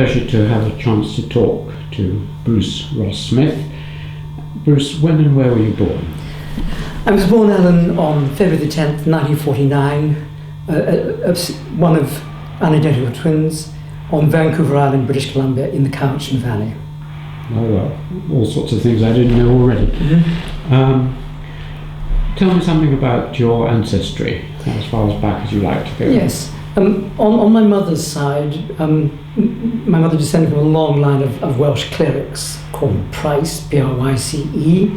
Pleasure to have a chance to talk to Bruce Ross Smith. Bruce, when and where were you born? I was born, Alan, on February the 10th, 1949, one of unidentical twins, on Vancouver Island, British Columbia, in the Cowichan Valley. Oh, well, all sorts of things I didn't know already. Mm-hmm. Tell me something about your ancestry, as far as back as you like to go. Yes. On my mother's side, my mother descended from a long line of Welsh clerics called Price, P-R-Y-C-E.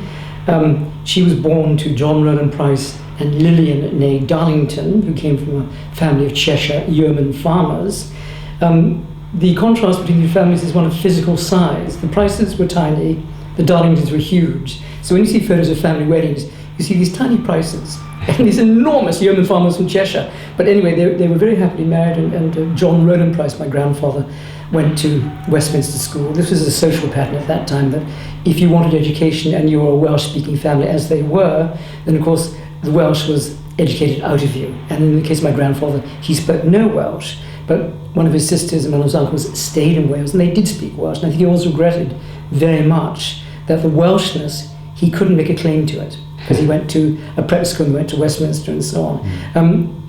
She was born to John Roland Price and Lillian née Darlington, who came from a family of Cheshire yeoman farmers. The contrast between the families is one of physical size. The Prices were tiny, the Darlingtons were huge. So when you see photos of family weddings, you see these tiny Prices and these enormous yeoman farmers from Cheshire. But anyway, they were very happily married, and John Roland Price, my grandfather, went to Westminster School. This was a social pattern at that time, that if you wanted education and you were a Welsh-speaking family, as they were, then of course the Welsh was educated out of you. And in the case of my grandfather, he spoke no Welsh, but one of his sisters and one of his uncles stayed in Wales, and they did speak Welsh. And I think he always regretted very much that the Welshness, he couldn't make a claim to it, because he went to a prep school and went to Westminster and so on.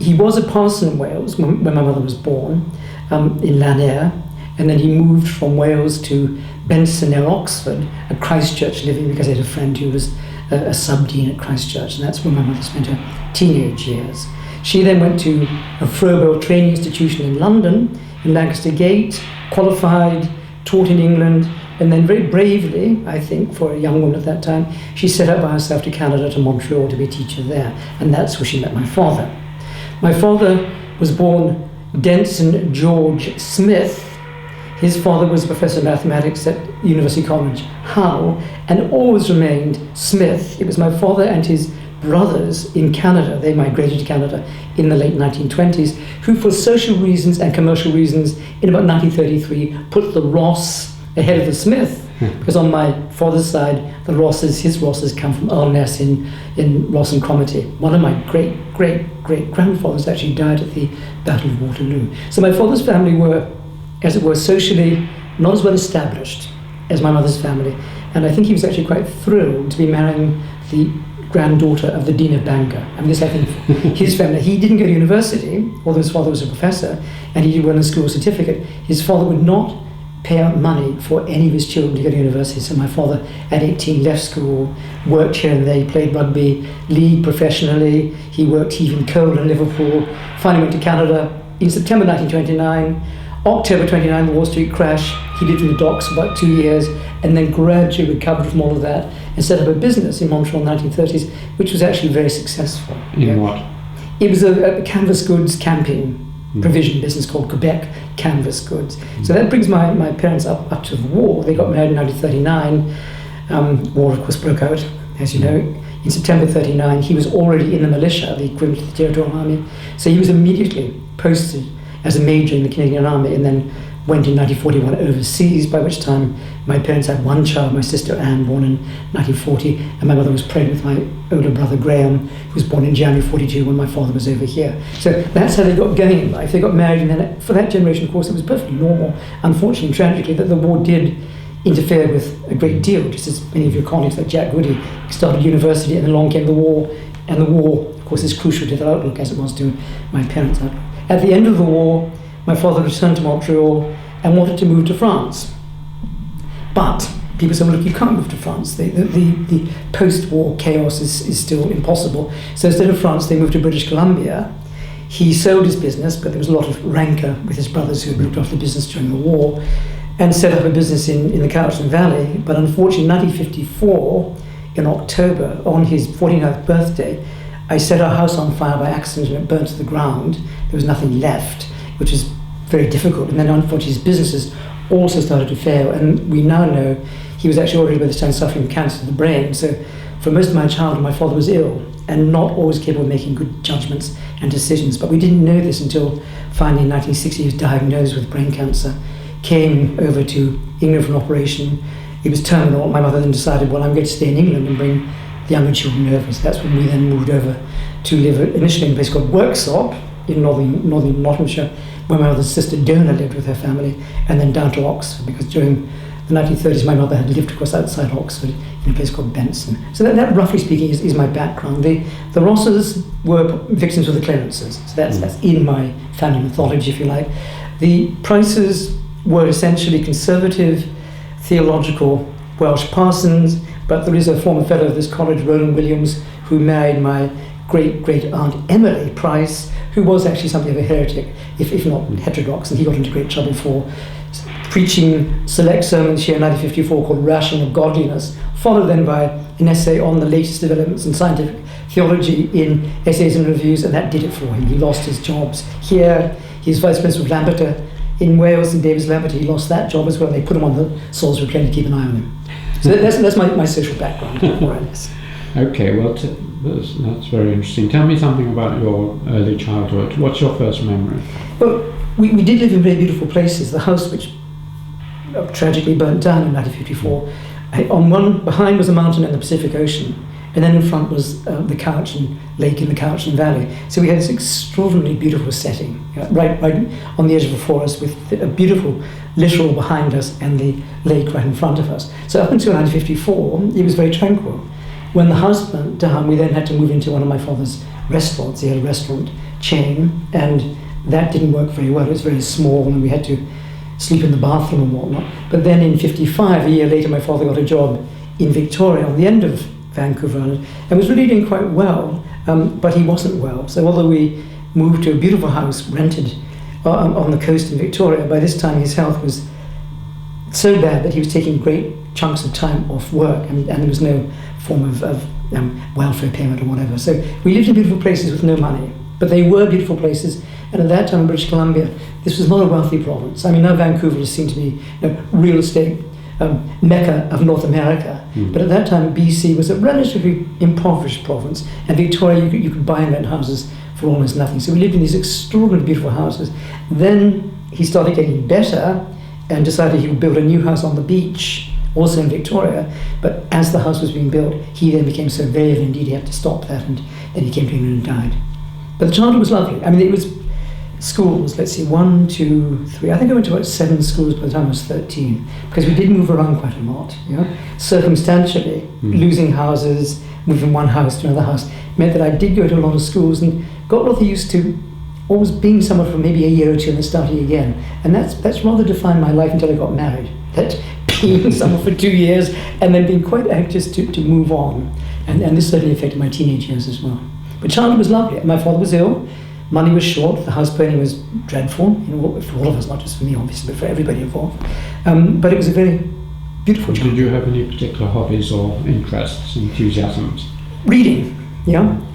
He was a parson in Wales when my mother was born, in Lanayr, and then he moved from Wales to Benson near Oxford, a Christchurch living, because he had a friend who was a sub-dean at Christchurch, and that's where my mother spent her teenage years. She then went to a Froebel training institution in London, in Lancaster Gate, qualified, taught in England, and then very bravely, I think, for a young woman at that time, she set out by herself to Canada, to Montreal, to be a teacher there. And that's where she met my father. My father was born Denson George Smith. His father was a professor of mathematics at University College Hull, and always remained Smith. It was my father and his brothers in Canada, they migrated to Canada in the late 1920s, who for social reasons and commercial reasons, in about 1933, put the Ross ahead of the Smith, because on my father's side, his Rosses come from Earl Ness in Ross and Cromarty. One of my great-great-great-grandfathers actually died at the Battle of Waterloo. So my father's family were, as it were, socially not as well established as my mother's family. And I think he was actually quite thrilled to be marrying the granddaughter of the Dean of Bangor. I mean, this, I think, his family. He didn't go to university, although his father was a professor, and he did well in a school certificate. His father would not pay out money for any of his children to go to university. So my father, at 18, left school, worked here and there. He played rugby league professionally. He worked heaving coal in Liverpool. Finally went to Canada in September 1929. October 29, the Wall Street crash. He lived in the docks for about 2 years, and then gradually recovered from all of that and set up a business in Montreal in the 1930s, which was actually very successful. In what? It was a canvas goods camping provision business called Quebec Canvas Goods. So that brings my parents up to the war. They got married in 1939. War, of course, broke out, as you know. In September 1939, he was already in the militia, the equivalent of the Territorial Army. So he was immediately posted as a major in the Canadian Army, and then went in 1941 overseas, by which time my parents had one child, my sister Anne, born in 1940, and my mother was pregnant with my older brother Graham, who was born in January 42 when my father was over here. So that's how they got going in life. They got married, and then for that generation, of course, it was perfectly normal, unfortunately and tragically, that the war did interfere with a great deal, just as many of your colleagues, like Jack Goody, started university, and then along came the war, and the war, of course, is crucial to their outlook, as it was to my parents' outlook. At the end of the war, my father returned to Montreal and wanted to move to France. But people said, well, look, you can't move to France. The post-war chaos is still impossible. So instead of France, they moved to British Columbia. He sold his business, but there was a lot of rancor with his brothers who had looked after the business during the war, and set up a business in the Cowichan Valley. But unfortunately, in 1954, in October, on his 49th birthday, I set our house on fire by accident and it burnt to the ground. There was nothing left, which was very difficult. And then unfortunately his businesses also started to fail, and we now know he was actually already by this time suffering from cancer of the brain. So for most of my childhood, my father was ill and not always capable of making good judgments and decisions. But we didn't know this until finally in 1960 he was diagnosed with brain cancer, came over to England for an operation. It was terminal. My mother then decided, well, I'm going to stay in England and bring the younger children over. So that's when we then moved over to live initially in a place called Worksop, in northern Nottinghamshire, where my mother's sister Dona lived with her family, and then down to Oxford, because during the 1930s my mother had lived, of course, outside Oxford in a place called Benson. So that roughly speaking, is my background. The Rosses were victims of the Clarences, so that's in my family mythology, if you like. The Prices were essentially conservative, theological Welsh parsons, but there is a former fellow of this college, Roland Williams, who married my great-great-aunt Emily Price, who was actually something of a heretic, if not heterodox, and he got into great trouble for preaching select sermons here in 1954 called Rational Godliness, followed then by an essay on the latest developments in scientific theology in Essays and Reviews, and that did it for him. He lost his jobs here. He's vice president of Lampeter in Wales, in Davis Lampeter. He lost that job as well. They put him on the Salisbury train to keep an eye on him. So that's my social background, more or less. Okay, well, that's very interesting. Tell me something about your early childhood. What's your first memory? Well, we did live in very beautiful places. The house, which tragically burnt down in 1954, on one behind was a mountain and the Pacific Ocean, and then in front was the Cowichan Lake in the Cowichan Valley. So we had this extraordinarily beautiful setting, right on the edge of a forest, with a beautiful littoral behind us and the lake right in front of us. So up until 1954, it was very tranquil. When the house burnt down, we then had to move into one of my father's restaurants. He had a restaurant chain, and that didn't work very well. It was very small, and we had to sleep in the bathroom and whatnot. But then in 55, a year later, my father got a job in Victoria on the end of Vancouver Island, and was really doing quite well, but he wasn't well. So although we moved to a beautiful house rented on the coast in Victoria, by this time his health was so bad that he was taking great chunks of time off work, and there was no form of welfare payment or whatever. So we lived in beautiful places with no money, but they were beautiful places. And at that time in British Columbia, this was not a wealthy province. I mean, now Vancouver is seen to be real estate mecca of North America. But at that time, BC was a relatively impoverished province, and Victoria, you could buy and rent houses for almost nothing. So we lived in these extraordinarily beautiful houses. Then he started getting better and decided he would build a new house on the beach, also in Victoria. But as the house was being built, he then became so very ill indeed he had to stop that, and then he came to England and died. But the childhood was lovely. I mean, it was schools, let's see, 1, 2, 3. I think I went to about 7 schools by the time I was 13, because we did move around quite a lot. Circumstantially, losing houses, moving from one house to another house, meant that I did go to a lot of schools and got rather used to always being somewhere for maybe a year or two and then starting again. And that's rather defined my life until I got married. That being somewhere for 2 years and then being quite anxious to move on. And this certainly affected my teenage years as well. But childhood was lovely. My father was ill. Money was short. The house burning was dreadful, for all of us, not just for me, obviously, but for everybody involved. But it was a very beautiful childhood. Did you have any particular hobbies or interests, enthusiasms? Reading,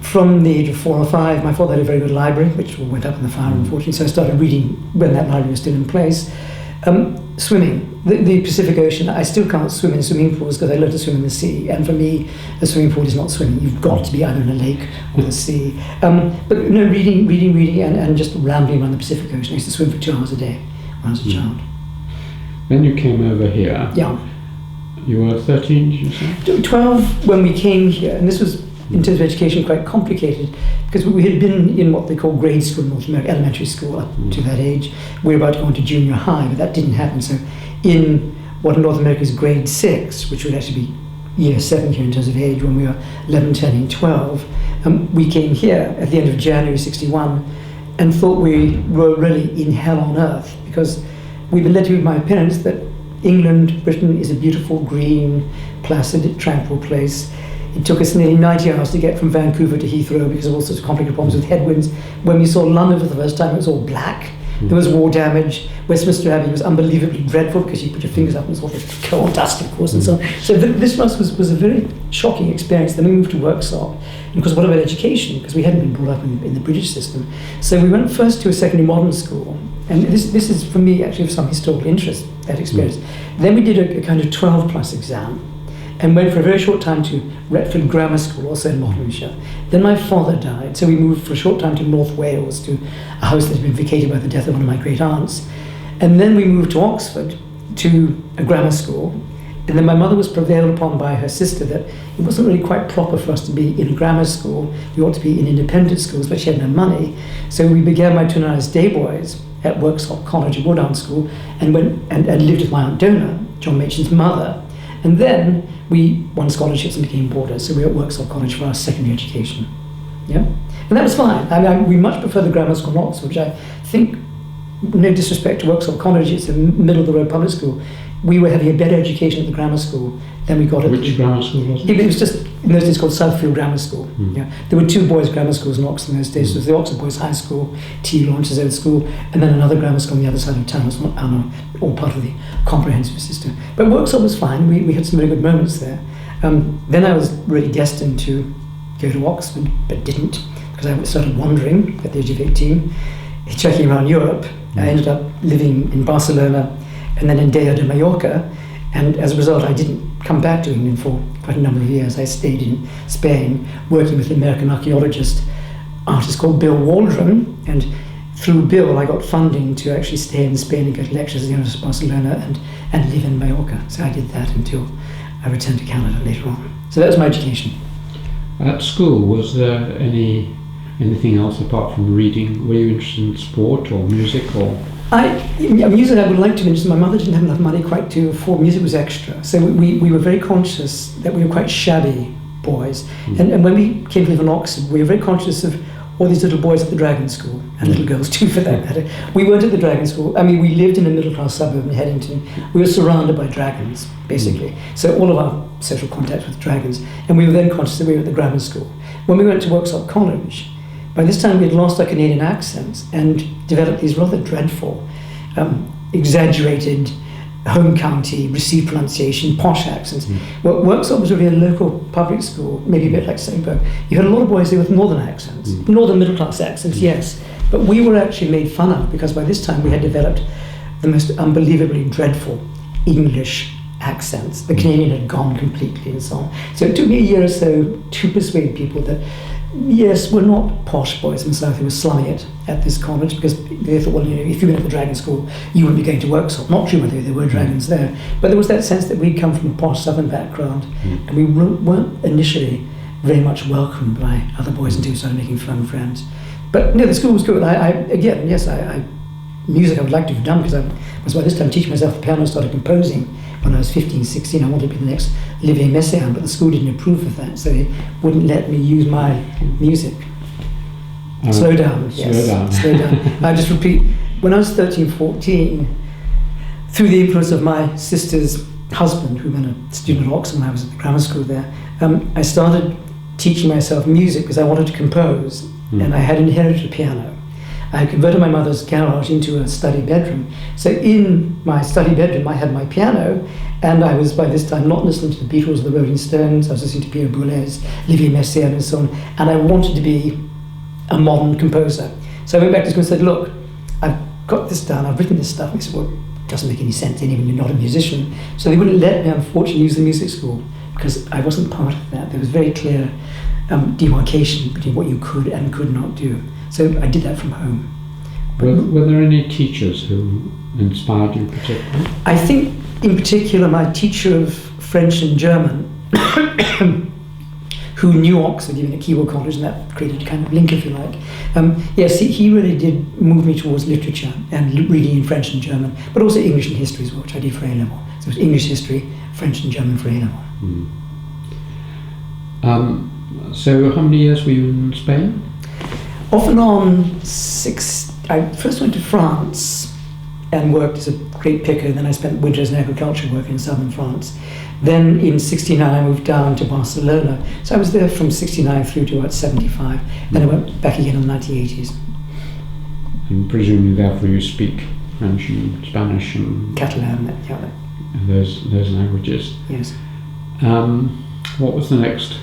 From the age of 4 or 5, my father had a very good library, which went up in the fire, unfortunately, so I started reading when that library was still in place. Swimming. The Pacific Ocean, I still can't swim in swimming pools because I learned to swim in the sea, and for me, a swimming pool is not swimming. You've got to be either in a lake or the sea. But reading, and just rambling around the Pacific Ocean. I used to swim for 2 hours a day when I was a child. Then you came over here. Yeah. You were 13, did you say? 12 when we came here, and this was, in terms of education, quite complicated, because we had been in what they call grade school in North America, elementary school up to that age. We were about to go into junior high, but that didn't happen. So in what in North America is grade 6, which would actually be year 7 here in terms of age, when we were 11, 10, and 12, we came here at the end of January 61 and thought we were really in hell on earth, because we'd been led to my parents that England, Britain, is a beautiful, green, placid, tranquil place. It took us nearly 90 hours to get from Vancouver to Heathrow because of all sorts of complicated problems with headwinds. When we saw London for the first time, it was all black. There was war damage. Westminster Abbey was unbelievably dreadful because you put your fingers up and it was all this coal dust, of course, and so on. So this for us was a very shocking experience. Then we moved to Worksop. And of course, what about education? Because we hadn't been brought up in the British system. So we went first to a secondary modern school. And this is, for me, actually of some historical interest, that experience. Then we did a kind of 12-plus exam and went for a very short time to Retford Grammar School, also in Nottinghamshire. Then my father died, so we moved for a short time to North Wales, to a house that had been vacated by the death of one of my great aunts. And then we moved to Oxford, to a grammar school. And then my mother was prevailed upon by her sister that it wasn't really quite proper for us to be in a grammar school. We ought to be in independent schools, but she had no money. So we began my tuition as day boys at Worksop College, a Woodhouse school, and went and lived with my Aunt Dona, John Machen's mother. And then we won scholarships and became boarders. So we were at Worksop College for our secondary education. Yeah? And that was fine. We much prefer the grammar school in Oxford, which I think, no disrespect to Worksop College, it's a middle-of-the-road public school. We were having a better education at the grammar school than we got at Which grammar school was it? It was just, in those days, called Southfield Grammar School. Yeah. There were two boys' grammar schools in Oxford in those days. There was the Oxford Boys High School, T. Lawrence's old school, and then another grammar school on the other side of town. It was all part of the comprehensive system. But Worksop was fine. We had some really good moments there. Then I was really destined to go to Oxford, but didn't, because I started wandering at the age of 18, checking around Europe. I ended up living in Barcelona and then in Dea de Mallorca, and as a result I didn't come back to England for quite a number of years. I stayed in Spain working with an American artist called Bill Waldron, and through Bill I got funding to actually stay in Spain and go to lectures at the University of Barcelona and live in Mallorca. So I did that until I returned to Canada later on. So that was my education. At school, was there anything else apart from reading? Were you interested in sport or music or? Music I would like to mention. My mother didn't have enough money quite to afford. Music was extra. So we were very conscious that we were quite shabby boys. And when we came to live in Oxford, we were very conscious of all these little boys at the Dragon School, and little girls too for that matter. We weren't at the Dragon School. We lived in a middle-class suburb in Headington. We were surrounded by dragons, basically. So all of our social contacts with dragons. And we were then conscious that we were at the grammar school. When we went to Worksop College, by this time we had lost our Canadian accents and developed these rather dreadful, exaggerated home county, received pronunciation, posh accents. Well, Worksop was really a local public school, maybe a bit like Saintburg. You had a lot of boys there with northern accents, northern middle class accents, yes. But we were actually made fun of because by this time we had developed the most unbelievably dreadful English accents. The Canadian had gone completely and so on. So it took me a year or so to persuade people that yes, we're not posh boys in the South who were slumming it at this college, because they thought, well, if you went to the Dragon School, you wouldn't be going to Worksop. Not true, whether there were dragons there. But there was that sense that we'd come from a posh Southern background, and we weren't initially very much welcomed by other boys until we started making fun friends. But no, the school was good. Music I would like to have done, because I was by this time teaching myself the piano. I started composing when I was 15, 16. I wanted to be the next Olivier Messiaen, but the school didn't approve of that, so they wouldn't let me use my music. Slow down. I just repeat, when I was 13, 14, through the influence of my sister's husband, who was a student at Oxford when I was at the grammar school there, I started teaching myself music because I wanted to compose, and I had inherited a piano. I converted my mother's garage into a study bedroom. So in my study bedroom, I had my piano, and I was by this time not listening to the Beatles or the Rolling Stones. I was listening to Pierre Boulez, Olivier Messiaen, and so on. And I wanted to be a modern composer. So I went back to school and said, look, I've got this down, I've written this stuff. And they said, well, it doesn't make any sense, even you're not a musician. So they wouldn't let me, unfortunately, use the music school, because I wasn't part of that. There was very clear demarcation between what you could and could not do. So I did that from home. Were there any teachers who inspired you particularly? I think in particular my teacher of French and German, who knew Oxford, even at Keble College, and that created a kind of link, if you like. Yes, he really did move me towards literature and reading in French and German, but also English and history as well, which I did for A-level. So it was English, history, French and German for A-level. So how many years were you in Spain? Off and on 6. I first went to France and worked as a grape picker. Then I spent winters in agriculture working in southern France. Then in 69 I moved down to Barcelona. So I was there from 69 through to about 75. Then I went back again in the 1980s. And presumably therefore you speak French and Spanish and Catalan, and those languages. Yes. What was the next?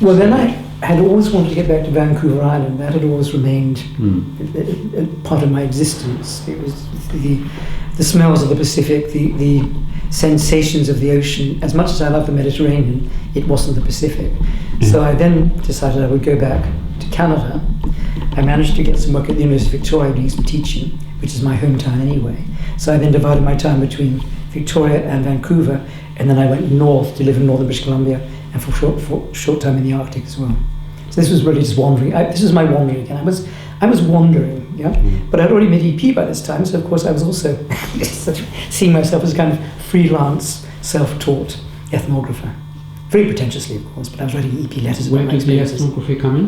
Well, then I had always wanted to get back to Vancouver Island. That had always remained a part of my existence. It was the smells of the Pacific, the sensations of the ocean. As much as I love the Mediterranean, it wasn't the Pacific. So I then decided I would go back to Canada. I managed to get some work at the University of Victoria doing some teaching, which is my hometown anyway. So I then divided my time between Victoria and Vancouver, and then I went north to live in northern British Columbia and for short time in the Arctic as well. So this was really just wandering. This was my wandering again. I was wandering, yeah. But I'd already made EP by this time, so of course I was also seeing myself as a kind of freelance, self-taught ethnographer. Very pretentiously, of course, but I was writing EP letters about Where my did the experiences. ethnography come in?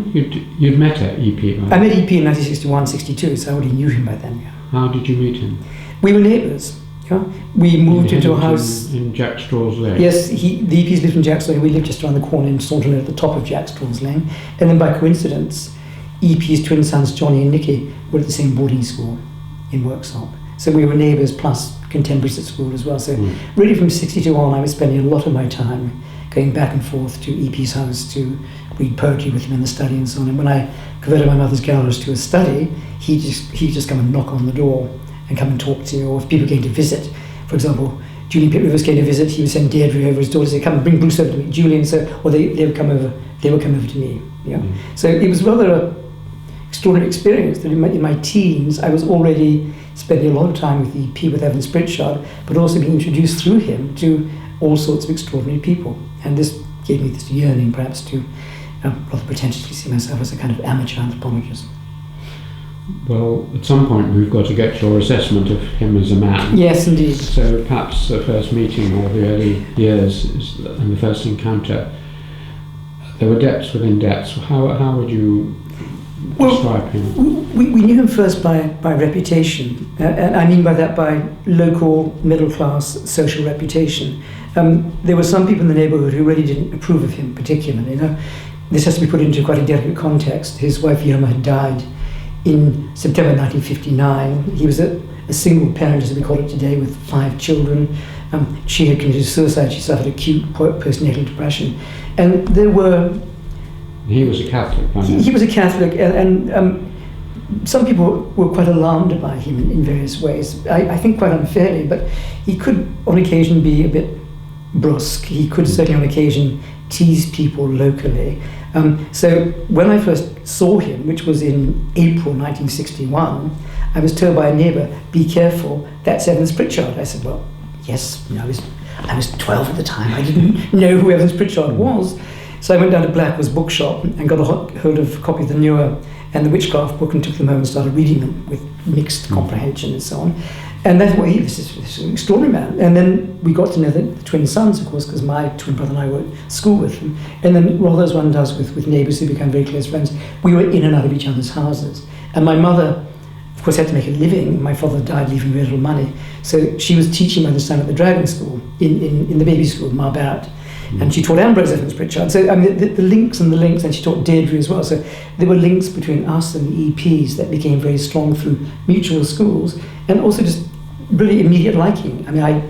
You'd met at EP, right? I met EP in 1961-62, so I already knew him by then, yeah. How did you meet him? We were neighbours, yeah. We moved into a house. In Jack Straw's Lane? Yes, the EPs lived in Jack Straw's Lane. We lived just around the corner in Staunton at the top of Jack Straw's Lane. And then by coincidence, EP's twin sons, Johnny and Nicky, were at the same boarding school in Worksop. So we were neighbours plus contemporaries at school as well. So really from 62 on, I was spending a lot of my time going back and forth to EP's house to read poetry with him in the study and so on. And when I converted my mother's galleries to a study, he'd just come and knock on the door and come and talk to you. Or if people came to visit, for example, Julian Pitt Rivers came to visit, he would send Deirdre over his daughter, say, come and bring Bruce over to meet Julian. So, or they would come over to me. Yeah. So it was rather an extraordinary experience that in my teens, I was already spending a lot of time with EP, with Evans-Pritchard, but also being introduced through him to all sorts of extraordinary people. And this gave me this yearning, perhaps, to rather pretentiously see myself as a kind of amateur anthropologist. Well, at some point we've got to get your assessment of him as a man. Yes, indeed. So perhaps the first meeting or the early years and the first encounter, there were depths within depths. How would you describe him? We knew him first by reputation, and I mean by that by local middle-class social reputation. There were some people in the neighbourhood who really didn't approve of him particularly. You know, this has to be put into quite a delicate context. His wife Irma had died in September 1959. He was a single parent, as we call it today, with 5 children. She had committed suicide. She suffered acute postnatal depression, and there were. He was a Catholic. He was a Catholic, and some people were quite alarmed by him in various ways. I think quite unfairly, but he could on occasion be a bit brusque. He could certainly on occasion tease people locally. So when I first saw him, which was in April 1961, I was told by a neighbour, "Be careful, that's Evans-Pritchard." I said, "Well, yes, you know, I was 12 at the time. I didn't know who Evans-Pritchard was." So I went down to Blackwell's bookshop and got a hold of a copy of the Newer and the Witchcraft book and took them home and started reading them with mixed comprehension and so on. And then, well, this is an extraordinary man. And then we got to know the twin sons, of course, because my twin brother and I were at school with them. And then, rather as one does with neighbours who become very close friends, we were in and out of each other's houses. And my mother, of course, had to make a living. My father died leaving very little money. So she was teaching by this time at the Dragon School, in the baby school, Mar Barrett. And she taught Ambrose Evans-Pritchard. So I mean, the links, and she taught Deirdre as well. So there were links between us and the EPs that became very strong through mutual schools, and also just really immediate liking. I mean, I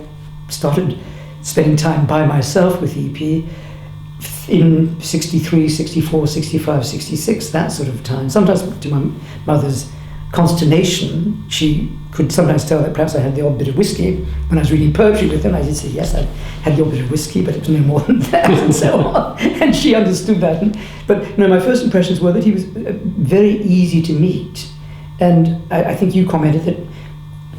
started spending time by myself with EP in 63, 64, 65, 66, that sort of time. Sometimes to my mother's consternation, she could sometimes tell that perhaps I had the odd bit of whiskey. When I was reading poetry with them, I did say, yes, I had the odd bit of whiskey, but it was no more than that, and so on. And she understood that. But no, my first impressions were that he was very easy to meet. And I think you commented that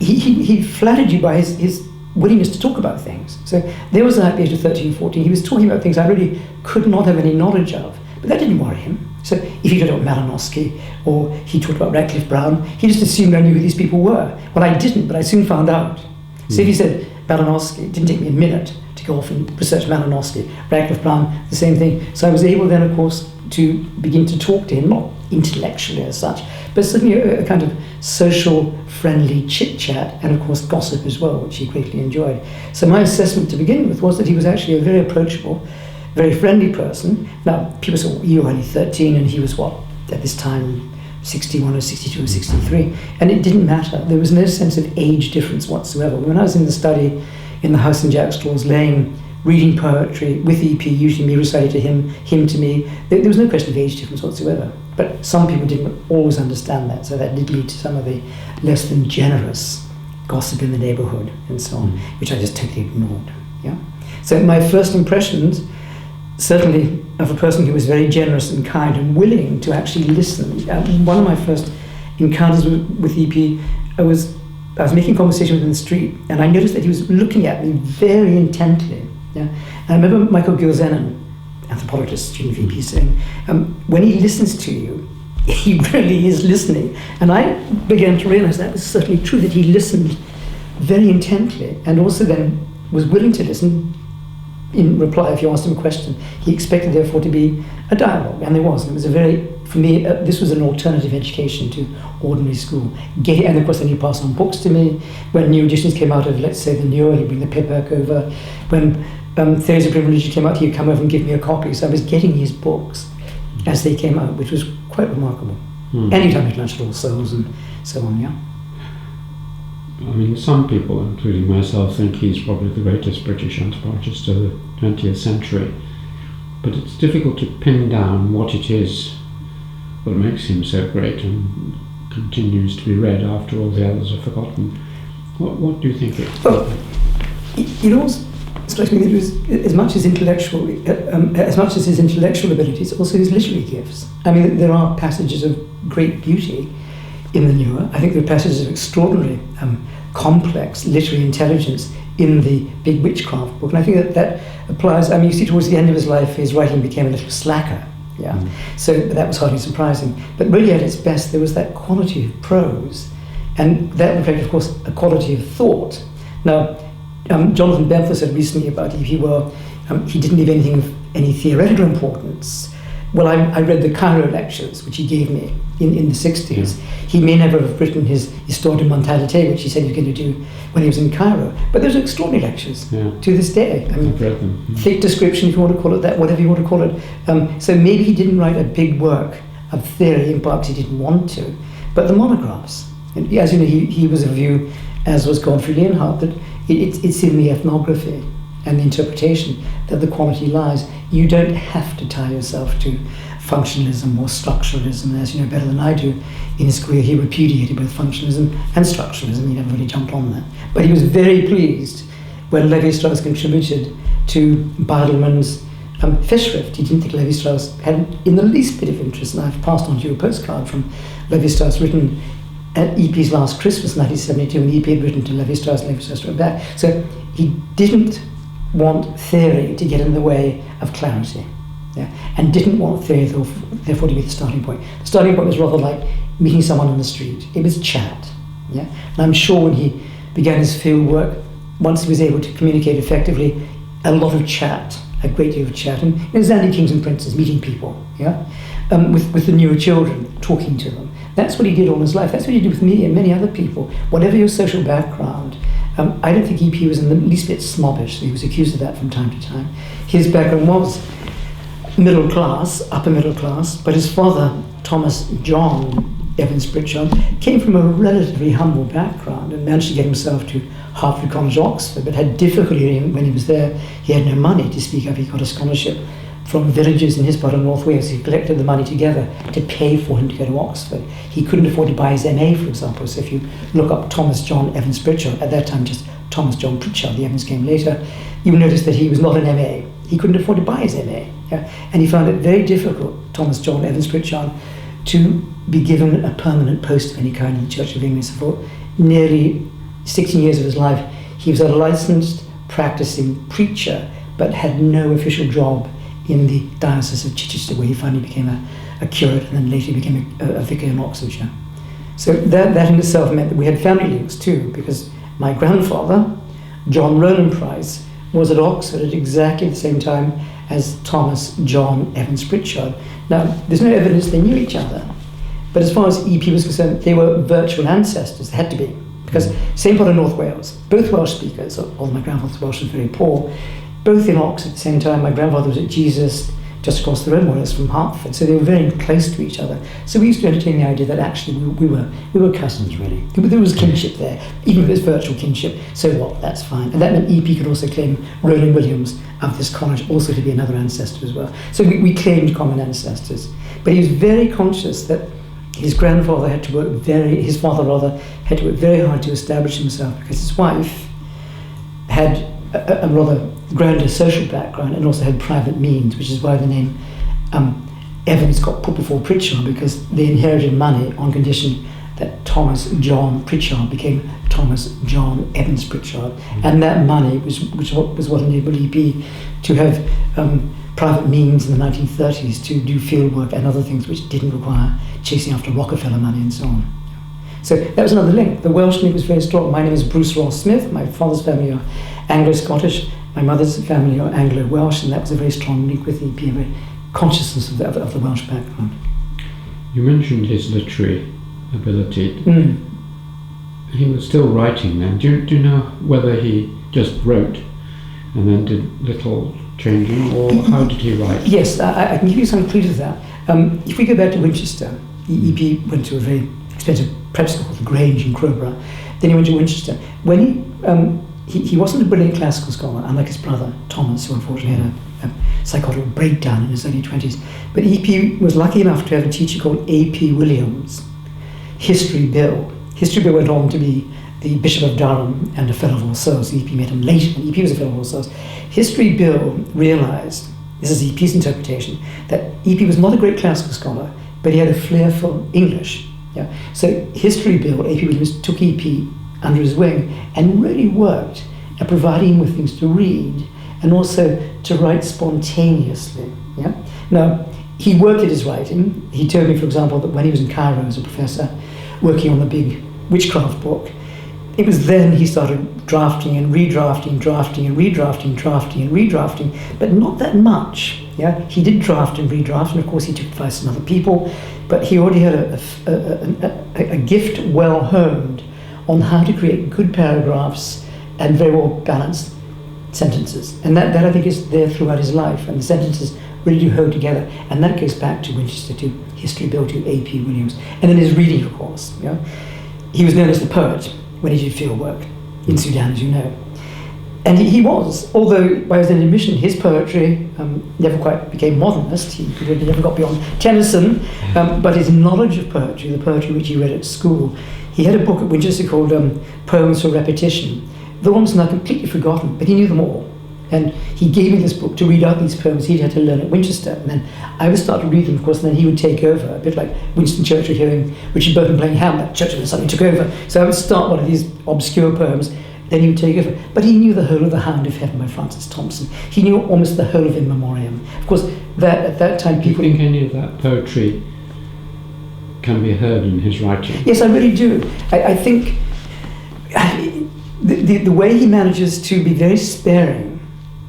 he flattered you by his willingness to talk about things. So there was at the age of 13, 14, he was talking about things I really could not have any knowledge of. But that didn't worry him. So if he talked about Malinowski or he talked about Radcliffe Brown, he just assumed I knew who these people were. Well, I didn't, but I soon found out. So if he said Malinowski, it didn't take me a minute to go off and research Malinowski. Radcliffe Brown, the same thing. So I was able then, of course, to begin to talk to him, not intellectually as such, but certainly a kind of social, friendly chit-chat, and of course gossip as well, which he greatly enjoyed. So my assessment to begin with was that he was actually a very approachable, very friendly person. Now, people say, well, you were only 13, and he was what, at this time, 61 or 62 or 63, and it didn't matter. There was no sense of age difference whatsoever. When I was in the study in the house in Jack Straw's Lane, reading poetry with EP, usually me reciting to him to me, there was no question of age difference whatsoever. But some people didn't always understand that, so that did lead to some of the less than generous gossip in the neighbourhood and so on, which I just totally ignored. Yeah. So my first impressions, certainly of a person who was very generous and kind and willing to actually listen. One of my first encounters with EP, I was I was making conversation with him in the street, and I noticed that he was looking at me very intently. Yeah? And I remember Michael Gilzenon, anthropologist, student VP, saying, when he listens to you, he really is listening. And I began to realize that was certainly true, that he listened very intently, and also then was willing to listen in reply if you asked him a question. He expected, therefore, to be a dialogue, and there was. And it was a very, for me, this was an alternative education to ordinary school. And of course, then he'd pass on books to me. When new editions came out of, let's say, the Newer, he'd bring the paperback over. When Theories of Primitive Religion came out, he'd come over and give me a copy. So I was getting his books as they came out, which was quite remarkable. Anytime International Souls and so on, yeah. I mean, some people, including myself, think he's probably the greatest British anthropologist of the 20th century. But it's difficult to pin down what it is that makes him so great and continues to be read after all the others are forgotten. What do you think it is? Well, it always strikes me that it was, as much as his intellectual abilities, also his literary gifts. I mean, there are passages of great beauty in the Newer. I think there are passages of extraordinary complex literary intelligence in the Big Witchcraft book, and I think that applies. I mean, you see towards the end of his life, his writing became a little slacker, yeah. So that was hardly surprising. But really, at its best, there was that quality of prose, and that reflected, of course, a quality of thought. Now, Jonathan Bempher said recently about E.P. Well, he didn't leave anything of any theoretical importance. Well, I read the Cairo lectures, which he gave me in the 60s. Yeah. He may never have written his Histoire de Mentalité, which he said he was going to do when he was in Cairo. But those are extraordinary lectures to this day. I mean, I've read them. Thick description, if you want to call it that, whatever you want to call it. So maybe he didn't write a big work of theory, in part because he didn't want to. But the monographs, and as you know, he was of view, as was Godfrey Leonhardt, that it's in the ethnography and the interpretation that the quality lies. You don't have to tie yourself to functionalism or structuralism. As you know better than I do, in his career he repudiated both functionalism and structuralism. He never really jumped on that. But he was very pleased when Levi-Strauss contributed to Beidelman's Festschrift. He didn't think Levi-Strauss had in the least bit of interest, and I've passed on to you a postcard from Levi-Strauss written at E.P.'s last Christmas, 1972, when E.P. had written to Levi-Strauss, and Levi-Strauss wrote back. So he didn't want theory to get in the way of clarity, and didn't want theory therefore to be the starting point. The starting point was rather like meeting someone on the street. It was chat, and I'm sure when he began his field work, once he was able to communicate effectively, a lot of chat, a great deal of chat, and Zandi Kings and Princes, meeting people, with the newer children, talking to them. That's what he did all his life. That's what he did with me and many other people. Whatever your social background, I don't think E.P. was in the least bit snobbish. He was accused of that from time to time. His background was middle class, upper middle class, but his father, Thomas John Evans-Pritchard, came from a relatively humble background and managed to get himself to Hertford College, Oxford, but had difficulty when he was there. He had no money to speak of. He got a scholarship from villages in his part of North Wales. He collected the money together to pay for him to go to Oxford. He couldn't afford to buy his MA, for example. So if you look up Thomas John Evans-Pritchard, at that time just Thomas John Pritchard, the Evans came later, you will notice that he was not an MA. He couldn't afford to buy his MA. And he found it very difficult, Thomas John Evans-Pritchard, to be given a permanent post of any kind in the Church of England. So for nearly 16 years of his life, he was a licensed practicing preacher, but had no official job in the Diocese of Chichester, where he finally became a curate and then later became a vicar in Oxfordshire. So that in itself meant that we had family links too, because my grandfather, John Rowland Price, was at Oxford at exactly the same time as Thomas John Evans-Pritchard. Now, there's no evidence they knew each other, but as far as E.P. was concerned, they were virtual ancestors. They had to be, because same part of North Wales, both Welsh speakers, although my grandfather's Welsh was very poor, both in Oxford at the same time. My grandfather was at Jesus, just across the road, more or less, from Hertford, so they were very close to each other. So we used to entertain the idea that actually we were cousins, really. There was kinship there, even if it was virtual kinship. So what? That's fine. And that meant E.P. could also claim Roland Williams of this college also to be another ancestor as well. So we claimed common ancestors. But he was very conscious that his grandfather had to work his father had to work very hard to establish himself, because his wife had a rather grander social background and also had private means, which is why the name Evans got put before Pritchard, because they inherited money on condition that Thomas John Pritchard became Thomas John Evans-Pritchard, and that money was what enabled EP to have private means in the 1930s to do field work and other things which didn't require chasing after Rockefeller money and so on. So that was another link. The Welsh link was very strong. My name is Bruce Ross Smith. My father's family are Anglo-Scottish. My mother's family are Anglo-Welsh, and that was a very strong link with EP, a very consciousness of the Welsh background. You mentioned his literary ability. He was still writing then. Do you know whether he just wrote and then did little changing, or how did he write? Yes, I can give you some clue to that. If we go back to Winchester, EP went to a very expensive prep school called the Grange in Crowborough. Then he went to Winchester. When he wasn't a brilliant classical scholar, unlike his brother Thomas, who unfortunately had a psychotic breakdown in his early 20s. But EP was lucky enough to have a teacher called A.P. Williams, History Bill. History Bill went on to be the Bishop of Durham and a Fellow of All Souls. EP met him later, and EP was a Fellow of All Souls. History Bill realised, this is EP's interpretation, that EP was not a great classical scholar, but he had a flair for English. Yeah. So History Bill, A.P. Williams, took EP under his wing and really worked at providing him with things to read and also to write spontaneously. Yeah. Now, he worked at his writing. He told me, for example, that when he was in Cairo as a professor, working on the big witchcraft book, it was then he started drafting and redrafting, but not that much. Yeah, he did draft and redraft, and of course he took advice from other people, but he already had a gift well honed on how to create good paragraphs and very well balanced sentences. And that I think is there throughout his life, and the sentences really do hold together. And that goes back to Winchester, to History Bill, to A.P. Williams. And then his reading, of course. You know? He was known as the poet when he did field work in Sudan, as you know. And he was, although by his own admission, his poetry never quite became modernist. He really never got beyond Tennyson, but his knowledge of poetry, the poetry which he read at school, he had a book at Winchester called Poems for Repetition. The ones now completely forgotten, but he knew them all. And he gave me this book to read out these poems he'd had to learn at Winchester. And then I would start to read them, of course, and then he would take over, a bit like Winston Churchill hearing Richard Burton playing Hamlet. Churchill suddenly took over. So I would start one of these obscure poems, then he would take over. But he knew the whole of The Hound of Heaven by Francis Thompson. He knew almost the whole of In Memoriam. Of course, that at that time people... Do you think any of that poetry can be heard in his writing? Yes, I really do. I think the way he manages to be very sparing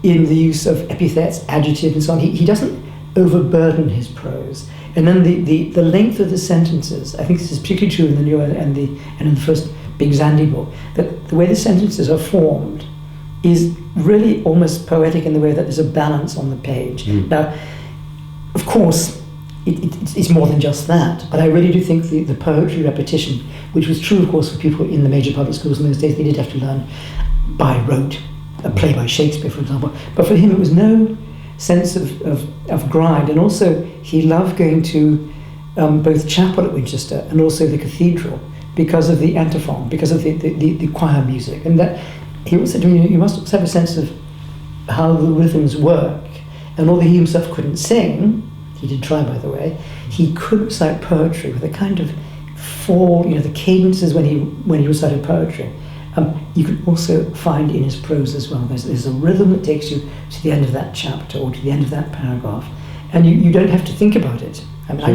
in the use of epithets, adjectives, and so on, he doesn't overburden his prose. And then the length of the sentences, I think this is particularly true in the New and in the first Big Zandi book, that the way the sentences are formed is really almost poetic in the way that there's a balance on the page. Now, of course, it's more than just that, but I really do think the poetry repetition, which was true, of course, for people in the major public schools in those days, they did have to learn by rote, a play by Shakespeare, for example. But for him, it was no sense of grind. And also, he loved going to both chapel at Winchester and also the cathedral because of the antiphon, because of the choir music. And that he also said to me, you must also have a sense of how the rhythms work. And although he himself couldn't sing, he did try, by the way, he could recite poetry with a kind of fall, the cadences when he recited poetry. You could also find in his prose as well. There's a rhythm that takes you to the end of that chapter or to the end of that paragraph, and you don't have to think about it. I mean, so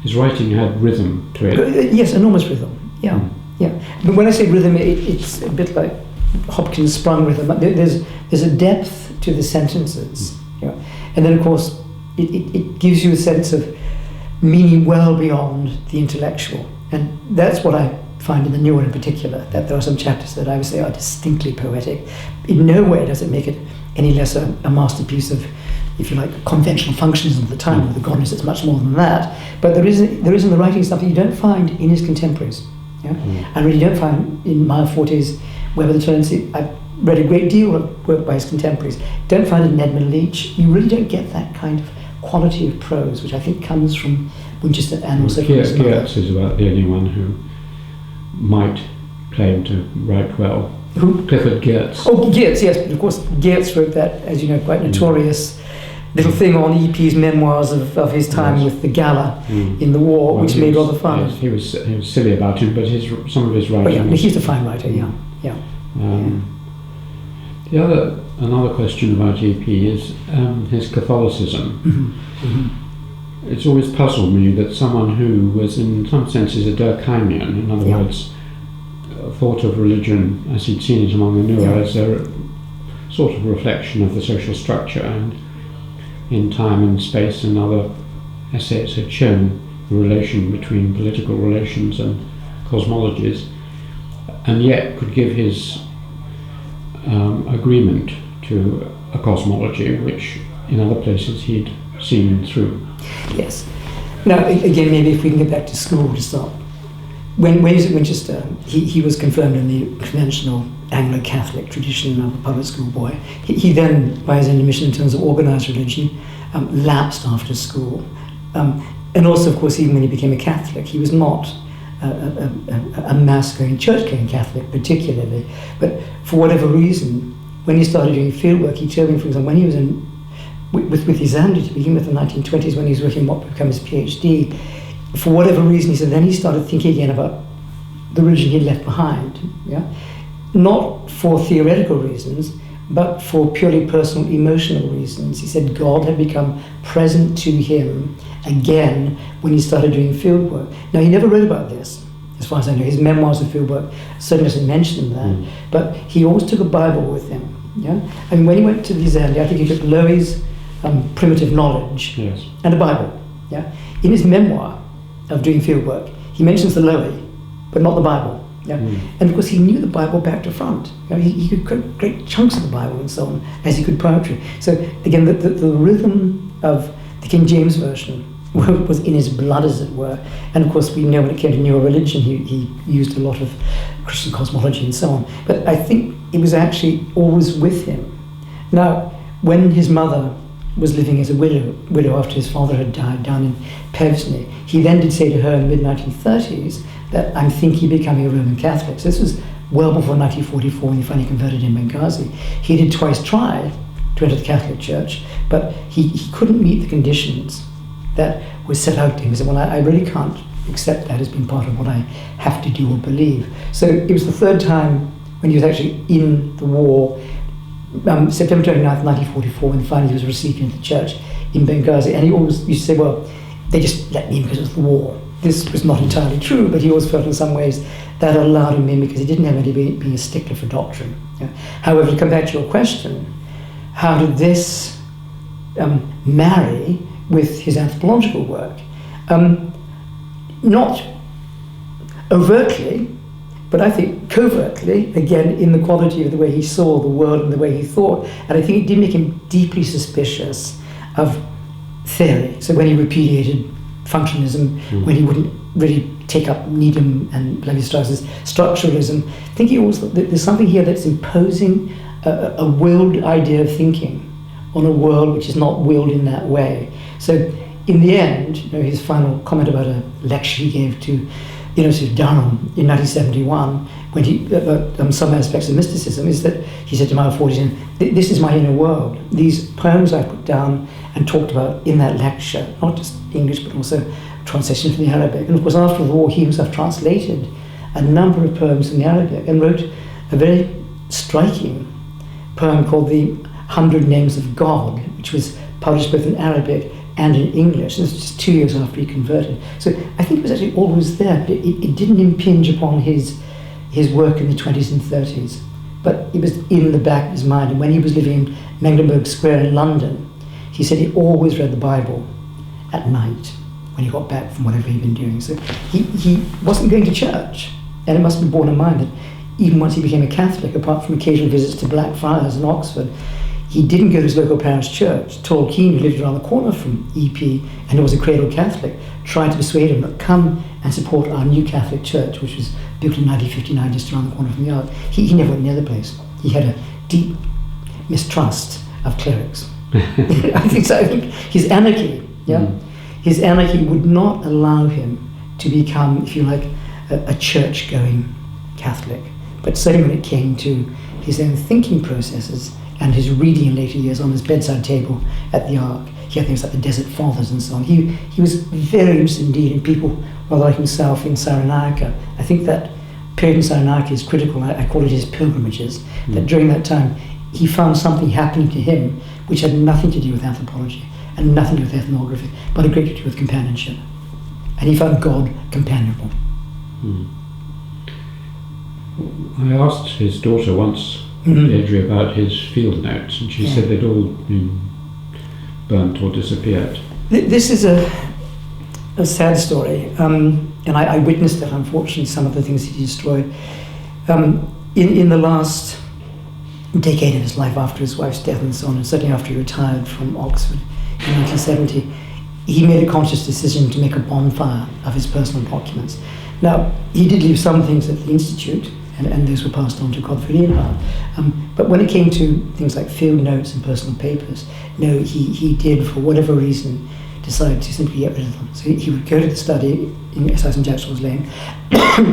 his writing had rhythm to it. Yes, enormous rhythm. Yeah. But when I say rhythm, it's a bit like Hopkins' sprung rhythm. There's a depth to the sentences, and then of course it gives you a sense of meaning well beyond the intellectual, and that's what I find in the new one in particular, that there are some chapters that I would say are distinctly poetic. In no way does it make it any less a masterpiece of, if you like, conventional functionism of the time, with the godliness. It's much more than that. But there is in the writing stuff that you don't find in his contemporaries. And really don't find in Miles Forte's Web of the Eternity. I've read a great deal of work by his contemporaries. Don't find it in Edmund Leach. You really don't get that kind of quality of prose, which I think comes from Winchester and also from his mother. Geertz is about the only one who might claim to write well. Who? Clifford Geertz. Oh, Geertz, yes. But of course, Geertz wrote that, as you know, quite notorious little thing on EP's memoirs of his time with the Gala in the war, which made rather fun. Yes, he was silly about him, but some of his writing. He's a fine writer. Another question about EP is his Catholicism. It's always puzzled me that someone who was in some senses a Durkheimian, in other words, thought of religion as he'd seen it among the Nuer as a sort of reflection of the social structure, and in time and space and other essays had shown the relation between political relations and cosmologies, and yet could give his agreement to a cosmology which in other places he'd seen through. Yes. Now, again, maybe if we can get back to school to start. When he was at Winchester, he was confirmed in the conventional Anglo-Catholic tradition of a public school boy. He then, by his own admission in terms of organised religion, lapsed after school. And also, of course, even when he became a Catholic, he was not a mass-going, church-going Catholic particularly. But for whatever reason, when he started doing fieldwork, he told me, for example, when he was with his Zambia to begin with in the 1920s, when he was working on what would become his PhD, for whatever reason, he said, then he started thinking again about the religion he'd left behind. Not for theoretical reasons, but for purely personal, emotional reasons. He said God had become present to him again when he started doing fieldwork. Now, he never wrote about this, as far as I know. His memoirs of fieldwork certainly doesn't mention that, but he always took a Bible with him. I mean, when he went to the Zambia, I think he took Lowe's Primitive Knowledge and a Bible. In his memoir of doing fieldwork, he mentions the Lowe, but not the Bible. And of course, he knew the Bible back to front. He could quote great chunks of the Bible and so on, as he could poetry. So again, the rhythm of the King James Version was in his blood, as it were. And of course, we know when it came to newer religion, he used a lot of Christian cosmology and so on. But I think it was actually always with him. Now, when his mother was living as a widow after his father had died down in Pevsney, he then did say to her in the mid-1930s that I'm thinking of becoming a Roman Catholic. So this was well before 1944 when he finally converted in Benghazi. He did twice try to enter the Catholic Church, but he couldn't meet the conditions that were set out to him. He said, well, I really can't accept that as being part of what I have to do or believe. So it was the third time when he was actually in the war, September 29th, 1944, when finally he was received into the church in Benghazi. And he always used to say, well, they just let me in because it was the war. This was not entirely true, but he always felt in some ways that allowed him in because he didn't have any being a stickler for doctrine. However, to come back to your question, how did this marry with his anthropological work? Not overtly, but I think covertly, again, in the quality of the way he saw the world and the way he thought. And I think it did make him deeply suspicious of theory. So when he repudiated functionalism, when he wouldn't really take up Needham and Levi-Strauss's structuralism, I think he always thought that there's something here that's imposing a willed idea of thinking on a world which is not willed in that way. So in the end, his final comment about a lecture he gave to University of Durham in 1971, when he some aspects of mysticism, is that he said to Miles Fortin, "This is my inner world. These poems I put down and talked about in that lecture, not just English but also translation from the Arabic." And of course, after the war, he himself translated a number of poems from the Arabic and wrote a very striking poem called "The 100 Names of God," which was published both in Arabic and in English. This was just 2 years after he converted. So I think it was actually always there, but it didn't impinge upon his work in the 20s and 30s. But it was in the back of his mind. And when he was living in Mecklenburgh Square in London, he said he always read the Bible at night when he got back from whatever he'd been doing. So he wasn't going to church. And it must be borne in mind that even once he became a Catholic, apart from occasional visits to Blackfriars in Oxford, he didn't go to his local parish church. Tolkien, who lived around the corner from EP and who was a cradle Catholic, tried to persuade him to come and support our new Catholic church, which was built in 1959 just around the corner from the yard. He never went near the place. He had a deep mistrust of clerics. I think so. I think his anarchy, his anarchy would not allow him to become, if you like, a church-going Catholic. But certainly when it came to his own thinking processes and his reading in later years on his bedside table at the Ark. He had things like the Desert Fathers and so on. He was very interested indeed in people rather like himself in Cyrenaica. I think that period in Cyrenaica is critical. I call it his pilgrimages. That during that time he found something happening to him which had nothing to do with anthropology and nothing to do with ethnography, but a great deal to do with companionship. And he found God companionable. I asked his daughter once, Adria, about his field notes, and she said they'd all been burnt or disappeared. This is a sad story, and I witnessed that, unfortunately, some of the things he destroyed. In the last decade of his life, after his wife's death and so on, and certainly after he retired from Oxford in 1970, he made a conscious decision to make a bonfire of his personal documents. Now, he did leave some things at the Institute, and those were passed on to Godfrey Leonhard. But when it came to things like field notes and personal papers, no, he did, for whatever reason, decide to simply get rid of them. So he would go to the study in Exciting Jackson's Lane,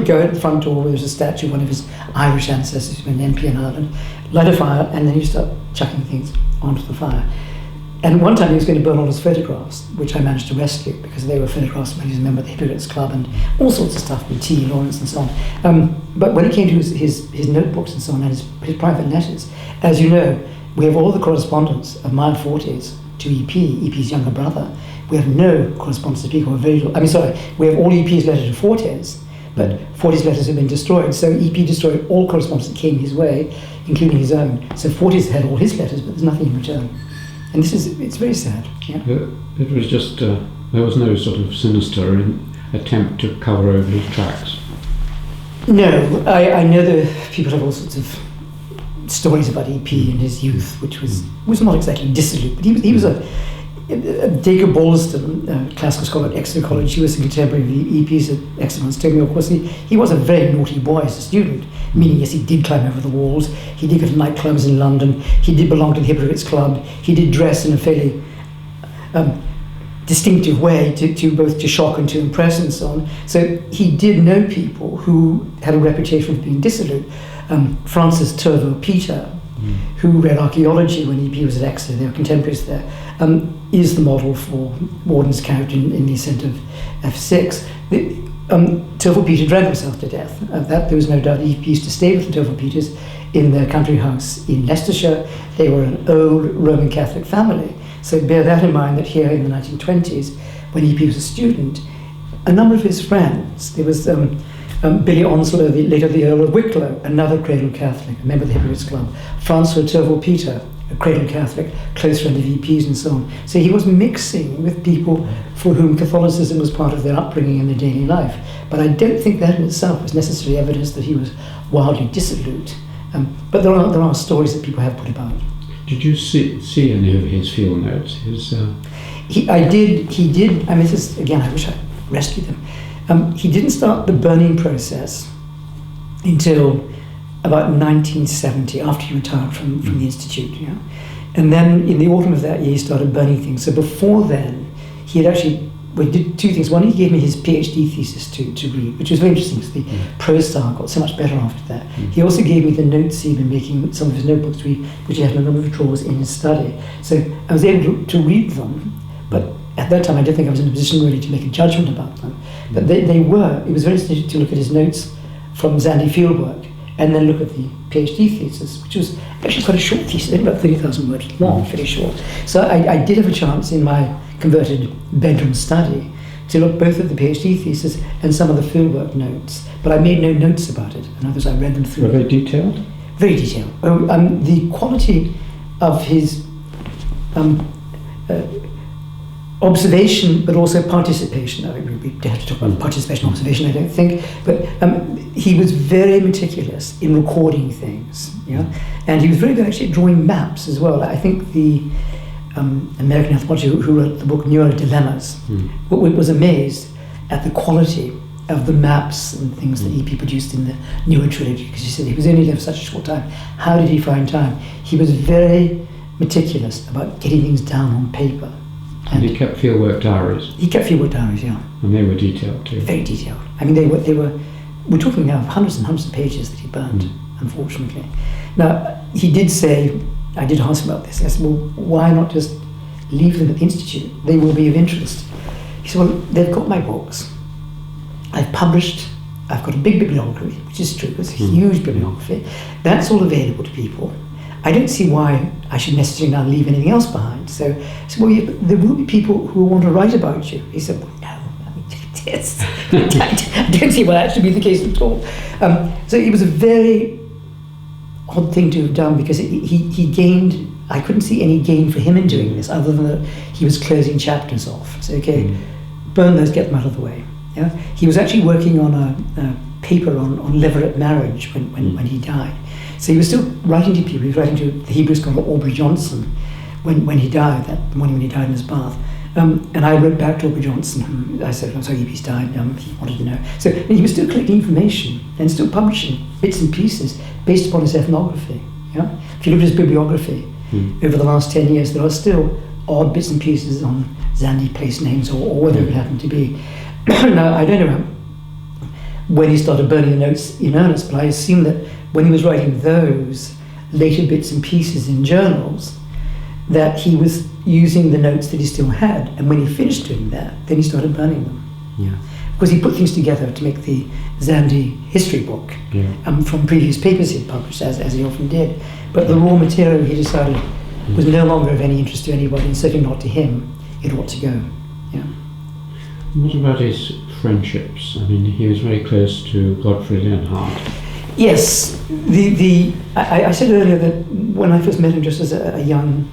go at the front door where there was a statue of one of his Irish ancestors who'd been an MP in Ireland, light a fire, and then he'd start chucking things onto the fire. And one time he was going to burn all his photographs, which I managed to rescue because they were photographs when he was a member of the Hypocrites Club and all sorts of stuff, and T. Lawrence and so on. But when it came to his notebooks and so on, and his private letters, as you know, we have all the correspondence of Mild Forties to EP's younger brother. We have no correspondence to people who are very... we have all EP's letters to Fortes, but Fortes' letters have been destroyed. So EP destroyed all correspondence that came his way, including his own. So Fortes had all his letters, but there's nothing in return. And it's very sad. Yeah. It was just, there was no sort of sinister attempt to cover over his tracks. No, I know that people have all sorts of stories about EP in his youth, which was not exactly dissolute, but he was a Dacre Balston, classical scholar at Exeter College. He was a contemporary of the EP's at Exeter once told me, of course, he was a very naughty boy as a student, meaning, yes, he did climb over the walls, he did go to nightclubs in London, he did belong to the Hypocrites Club, he did dress in a fairly distinctive way to both to shock and to impress and so on. So he did know people who had a reputation for being dissolute. Francis Turville Peter, who read archaeology when EP was at Exeter, they were contemporaries there, is the model for Warden's character in The Ascent of F6. Turville Peter drank himself to death. That there was no doubt. EP used to stay with the Turville Peters in their country house in Leicestershire. They were an old Roman Catholic family. So bear that in mind, that here in the 1920s, when EP was a student, a number of his friends, there was Billy Onslow, later the Earl of Wicklow, another cradle Catholic, a member of the Hypocrites Club, Francois Turville Peter, a cradle Catholic, close friend of EP's and so on. So he was mixing with people for whom Catholicism was part of their upbringing and their daily life. But I don't think that in itself was necessarily evidence that he was wildly dissolute. But there are stories that people have put about. Did you see any of his field notes? He did. I mean, this is, again, I wish I rescued them. He didn't start the burning process until about 1970, after he retired from the Institute. Yeah? And then in the autumn of that year, he started burning things. So before then, he had actually did two things. One, he gave me his PhD thesis to read, which was very interesting because the prose style got so much better after that. He also gave me the notes he'd been making, some of his notebooks, which he had in a number of drawers in his study. So I was able to read them, but at that time I didn't think I was in a position really to make a judgment about them. But they were. It was very interesting to look at his notes from Zandi fieldwork and then look at the PhD thesis, which was actually quite a short thesis, about 30,000 words long, very short. So I did have a chance in my converted bedroom study to look both at the PhD thesis and some of the fieldwork notes, but I made no notes about it. In other words, I read them through. Were they detailed? Very detailed. The quality of his observation, but also participation. I mean, we have to talk about participation and observation, I don't think, but he was very meticulous in recording things, yeah? And he was very good actually at drawing maps as well. I think the American anthropologist who wrote the book Neuro Dilemmas was amazed at the quality of the maps and things that EP produced in the Neuro trilogy, because he said he was only there for such a short time. How did he find time? He was very meticulous about getting things down on paper. And he kept fieldwork diaries? He kept fieldwork diaries, yeah. And they were detailed too? Very detailed. I mean, we're talking now of hundreds and hundreds of pages that he burned, unfortunately. Now, he did say, I did ask him about this. I said, well, why not just leave them at the Institute? They will be of interest. He said, well, they've got my books. I've published, I've got a big bibliography, which is true, it's a huge bibliography. That's all available to people. I don't see why I should necessarily now leave anything else behind. So well, yeah, but there will be people who will want to write about you. He said, well, no, I mean, yes. I don't see why that should be the case at all. So it was a very odd thing to have done, because he gained, I couldn't see any gain for him in doing this, other than that he was closing chapters off. So, okay, burn those, get them out of the way. Yeah? He was actually working on a paper on levirate marriage when he died. So he was still writing to people. He was writing to the Hebrew scholar Aubrey Johnson when he died, that morning when he died in his bath. And I wrote back to Aubrey Johnson, who I said, I'm sorry, E.P.'s died. He wanted to know. So he was still collecting information and still publishing bits and pieces based upon his ethnography. Yeah? If you look at his bibliography, over the last 10 years, there are still odd bits and pieces on Zandi place names or whatever it happened to be. Now, I don't know when he started burning the notes in earnest, but I assume that when he was writing those later bits and pieces in journals, that he was using the notes that he still had. And when he finished doing that, then he started burning them. Yeah. Because he put things together to make the Zandi history book from previous papers he'd published, as he often did. But the raw material, he decided, was no longer of any interest to anybody, and certainly not to him. It ought to go. Yeah. What about his friendships? I mean, he was very close to Godfrey Leonhardt. Yes. I said earlier that when I first met him, just as a young,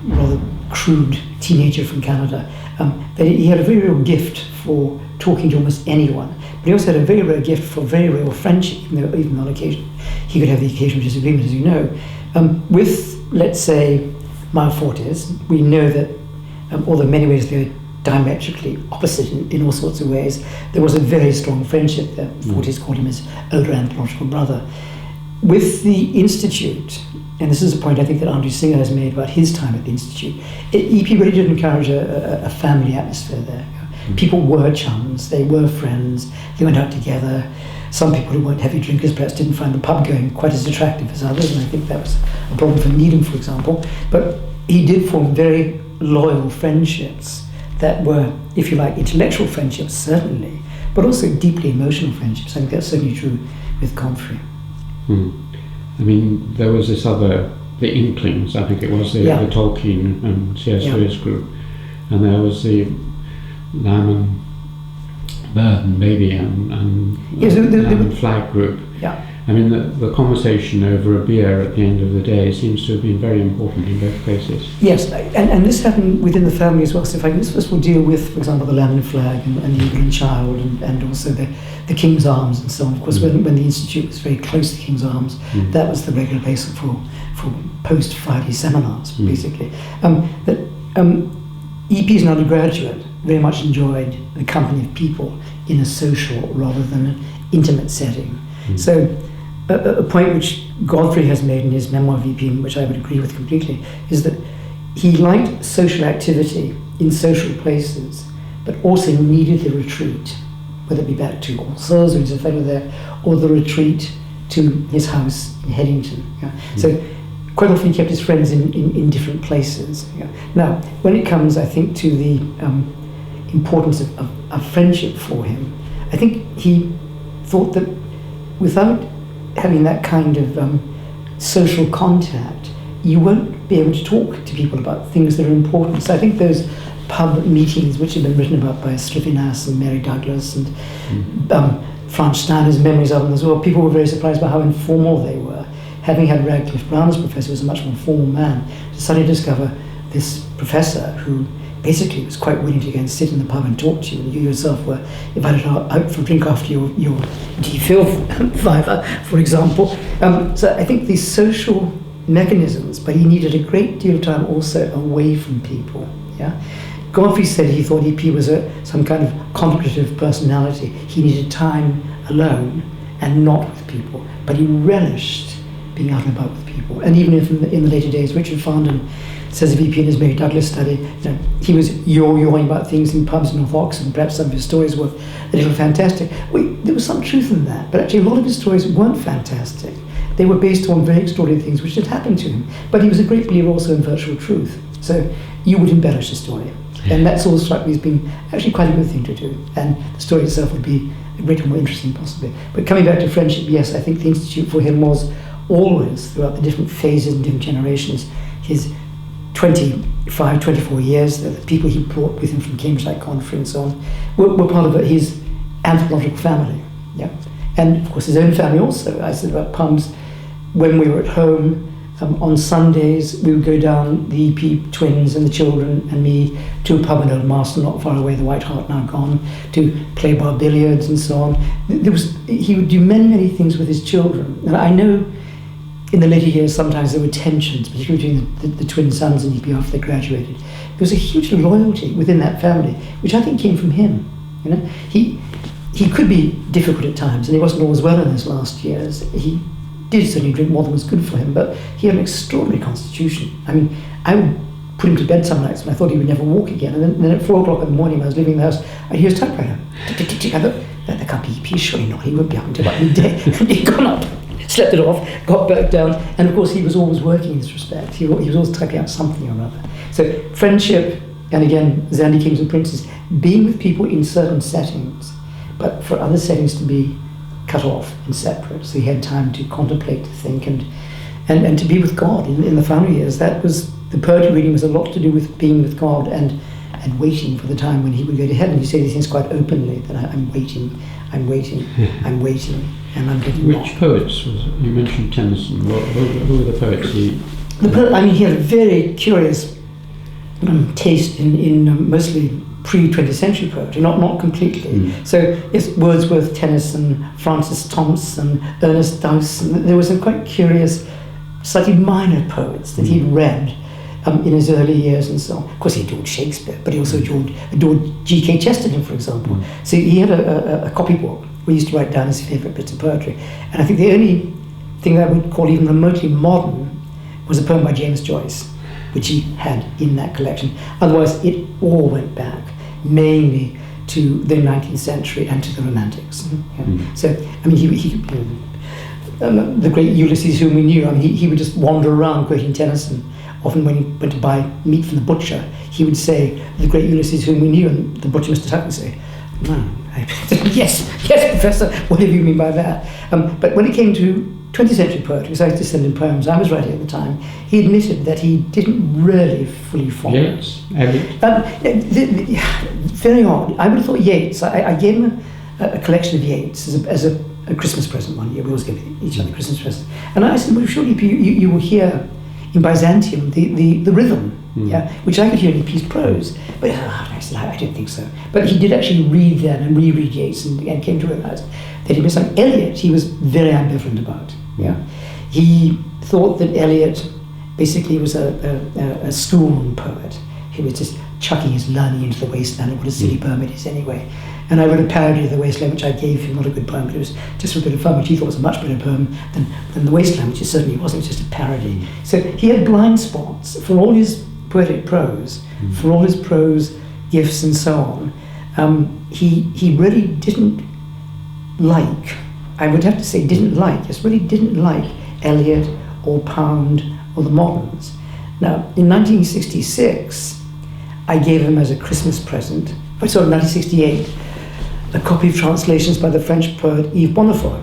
rather crude teenager from Canada, that he had a very real gift for talking to almost anyone. But he also had a very rare gift for very real friendship, even on occasion he could have the occasional disagreement, as you know. With, let's say, Mile Fortes, we know that although in many ways they're diametrically opposite in all sorts of ways, there was a very strong friendship there. Fortes called him his older anthropological brother. With the Institute, and this is a point I think that Andrew Singer has made about his time at the Institute, EP really did encourage a family atmosphere there. People were chums, they were friends, they went out together. Some people who weren't heavy drinkers perhaps didn't find the pub going quite as attractive as others, and I think that was a problem for Needham, for example. But he did form very loyal friendships that were, if you like, intellectual friendships, certainly, but also deeply emotional friendships. I think that's certainly true with Godfrey. I mean, there was this other, the Inklings, I think it was, the Tolkien and C.S. Lewis group, and there was the Lamb and Bird and Baby and Lamb and Flag group. Yeah. I mean, the conversation over a beer at the end of the day seems to have been very important in both cases. Yes, and this happened within the family as well. So if I can first will deal with, for example, the Lamb and Flag and the Eagle and Child and also the King's Arms and so on. Of course, when the Institute was very close to King's Arms, that was the regular place for post-Friday seminars, basically. EP's an undergraduate very much enjoyed the company of people in a social rather than an intimate setting. So a point which Godfrey has made in his memoir of EP, which I would agree with completely, is that he liked social activity in social places, but also needed the retreat, whether it be back to All Souls, where he's a fellow there, or the retreat to his house in Headington. So quite often he kept his friends in different places. Now, when it comes, I think, to the importance of friendship for him, I think he thought that without having that kind of social contact, you won't be able to talk to people about things that are important. So I think those pub meetings, which have been written about by Slifinas and Mary Douglas and Franz Steiner's memories of them as well, people were very surprised by how informal they were. Having had Radcliffe Brown as professor, who was a much more formal man, to suddenly discover this professor who basically was quite willing to go and sit in the pub and talk to you, and you yourself were invited out for a drink after your DPhil viva, for example. So I think these social mechanisms, but he needed a great deal of time also away from people. Godfrey said he thought EP was some kind of contemplative personality. He needed time alone and not with people, but he relished being out and about with people. And even if in the later days, Richard Farndon says of EP in his Mary Douglas study, he was yo-yoing about things in pubs in North Oxford, and perhaps some of his stories were a little fantastic. There was some truth in that, but actually a lot of his stories weren't fantastic. they were based on very extraordinary things which had happened to him. But he was a great believer also in virtual truth. So you would embellish the story. And that sort of struck me as being actually quite a good thing to do. And the story itself would be a great deal more interesting, possibly. But coming back to friendship, yes, I think the Institute for him was always, throughout the different phases and different generations, his 25, 24 years, the people he brought with him from Cambridge Light Conference on, were part of his anthropological family. Yeah. And of course his own family also. I said about Pum's, when we were at home, on Sundays we would go down, the EP twins and the children and me, to a pub in Old Marston, not far away, the White Hart now gone, to play bar billiards and so on. He would do many things with his children. And I know in the later years sometimes there were tensions, particularly between the twin sons and EP after they graduated. There was a huge loyalty within that family, which I think came from him. You know, he could be difficult at times, and he wasn't always well in his last years. He did certainly drink more than was good for him, but he had an extraordinary constitution. I mean, I would put him to bed some nights and I thought he would never walk again. And then at 4 o'clock in the morning when I was leaving the house, I'd hear his typewriter. Tick, tick, tick. I thought, that can't be EP, surely not. He won't be up until about midday. And he'd gone up, slept it off, got back down. And of course, he was always working in this respect. He was always typing out something or other. So friendship, and again, Zandi Kings and Princes, being with people in certain settings, but for other settings to be cut off and separate, so he had time to contemplate, to think, and to be with God in the final years. That was, the poetry reading was a lot to do with being with God and waiting for the time when he would go to heaven. He said these things quite openly, that I'm waiting, and I'm getting Which lost. poets was it? You mentioned Tennyson. Who were the poets he had a very curious taste in mostly pre-20th century poetry, not completely. So yes, Wordsworth, Tennyson, Francis Thompson, Ernest Dowson. There were some quite curious, slightly minor poets that he'd read in his early years and so on. Of course, he adored Shakespeare, but he also adored G.K. Chesterton, for example. So he had a copybook where he used to write down his favourite bits of poetry. And I think the only thing that I would call even remotely modern was a poem by James Joyce, which he had in that collection. Otherwise, it all went back mainly to the 19th century and to the Romantics. So, I mean, the great Ulysses, whom we knew, I mean, he would just wander around quoting Tennyson. Often when he went to buy meat from the butcher, he would say, the great Ulysses, whom we knew, and the butcher, Mr. Tuck, would say, no, yes, Professor, whatever you mean by that. But when it came to 20th century poetry, because I used to send him poems I was writing at the time, he admitted that he didn't really fully follow. Yeats, Eliot. Very odd. I would have thought Yeats. I gave him a collection of Yeats as a Christmas present one year. We always give each other a Christmas present. And I said, well, surely you will hear in Byzantium the rhythm, which I could hear in EP's prose. But I said, I don't think so. But he did actually read then and reread Yeats and came to realise that he was like Eliot. He was very ambivalent about. He thought that Eliot basically was a schoolroom poet who was just chucking his learning into the wasteland, and what a silly poem it is anyway. And I wrote a parody of The Wasteland, which I gave him, not a good poem, but it was just for a bit of fun, which he thought was a much better poem than The Wasteland, which it certainly wasn't, it was just a parody. So he had blind spots for all his poetic prose, for all his prose gifts and so on. He really didn't like, I would have to say didn't like Eliot or Pound or the moderns. Now, in 1966, I gave him as a Christmas present, 1968, a copy of translations by the French poet Yves Bonnefoy,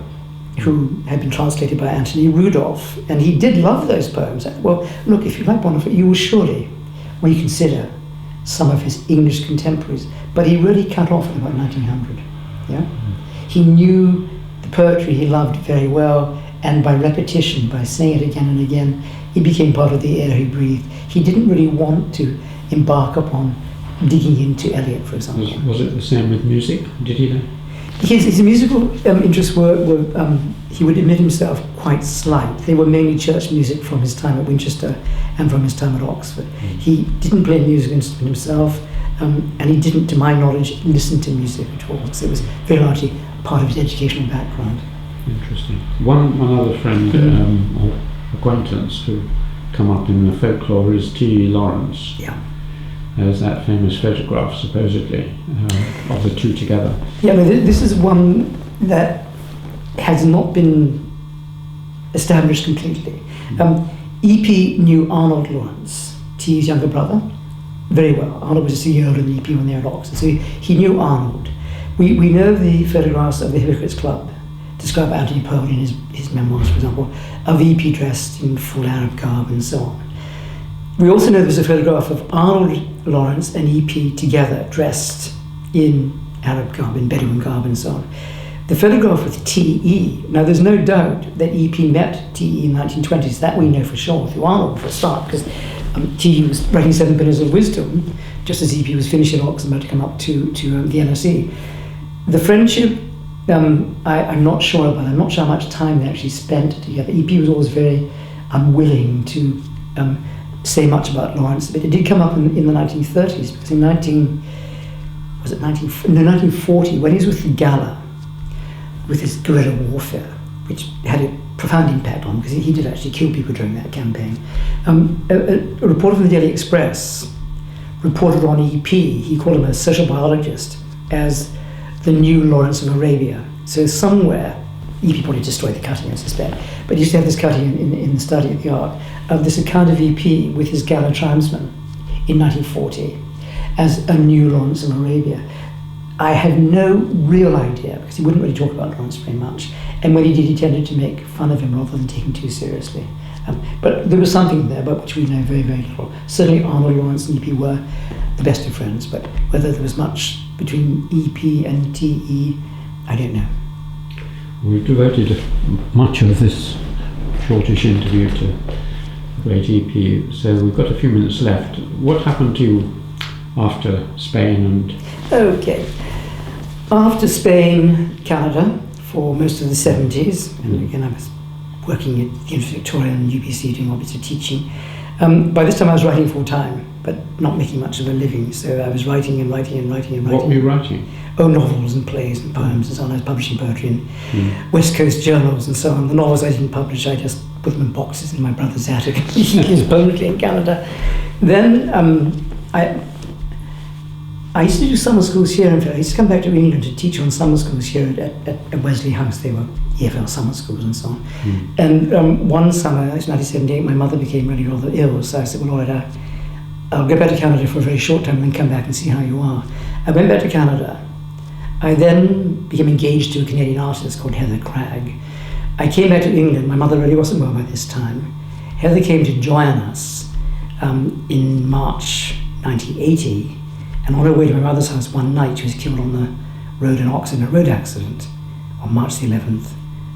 who had been translated by Anthony Rudolph, and he did love those poems. Well, look, if you like Bonnefoy, you will surely reconsider some of his English contemporaries, but he really cut off at about 1900. He knew the poetry he loved very well, and by repetition, by saying it again and again, it became part of the air he breathed. He didn't really want to embark upon digging into Eliot, for example. Was it the same with music? Did he know? His musical interests were he would admit himself, quite slight. They were mainly church music from his time at Winchester and from his time at Oxford. He didn't play a musical instrument himself, and he didn't, to my knowledge, listen to music at all. So it was very largely part of his educational background. Interesting. One other friend or acquaintance who come up in the folklore is T. Lawrence. There's that famous photograph, supposedly, of the two together. This is one that has not been established completely. EP knew Arnold Lawrence, T.'s younger brother, very well. Arnold was just a year older than EP when they were at Oxford, so he knew Arnold. We know the photographs of the Hypocrites Club describe Anthony Poe in his memoirs, for example, of EP dressed in full Arab garb and so on. We also know there's a photograph of Arnold Lawrence and EP together, dressed in Arab garb, in Bedouin garb and so on. The photograph with T.E., now there's no doubt that EP met T.E. in the 1920s, that we know for sure, through Arnold for a start, because T.E. was writing 7 Pillars of Wisdom, just as EP was finishing Oxford, about to come up to the NSE. The friendship, I'm not sure about. I'm not sure how much time they actually spent together. EP was always very unwilling to say much about Lawrence, but it did come up in the 1930s, because in 1940, when he was with the Gala, with his guerrilla warfare, which had a profound impact on him, because he did actually kill people during that campaign. A reporter from the Daily Express reported on EP, he called him a social biologist, as the new Lawrence of Arabia. So somewhere, EP probably destroyed the cutting, I suspect, but he used to have this cutting in the study of the art, of this account of EP with his Gala tribesmen in 1940 as a new Lawrence of Arabia. I have no real idea, because he wouldn't really talk about Lawrence very much, and when he did, he tended to make fun of him rather than take him too seriously. But there was something there about which we know very, very little. Certainly Arnold Lawrence and EP were the best of friends, but whether there was much between EP and TE, I don't know. We've devoted much of this shortish interview to the great EP, so we've got a few minutes left. What happened to you after Spain and... Okay. After Spain, Canada, for most of the 70s, and again I was working at the University of Victoria and UBC doing obviously teaching. By this time I was writing full time, but not making much of a living, so I was writing and writing and writing and writing. What were you writing? Oh, novels and plays and poems and so on. I was publishing poetry in West Coast journals and so on. The novels I didn't publish, I just put them in boxes in my brother's attic and used permanently in Canada. Then I used to do summer schools here in fact. I used to come back to England to teach on summer schools here at Wesley House. They were EFL summer schools and so on. And one summer, it's 1978, my mother became really rather ill, so I said, well, all right, I'll go back to Canada for a very short time and then come back and see how you are. I went back to Canada. I then became engaged to a Canadian artist called Heather Cragg. I came back to England. My mother really wasn't well by this time. Heather came to join us in March 1980, and on her way to my mother's house one night, she was killed on the road in Oxford in a road accident on March the 11th,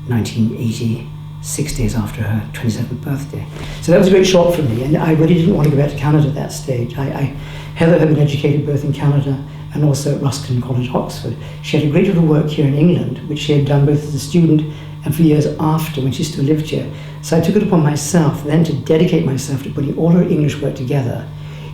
1980, 6 days after her 27th birthday. So that was a great shock for me, and I really didn't want to go back to Canada at that stage. Heather had been educated both in Canada and also at Ruskin College, Oxford. She had a great deal of work here in England, which she had done both as a student and for years after when she still lived here. So I took it upon myself then to dedicate myself to putting all her English work together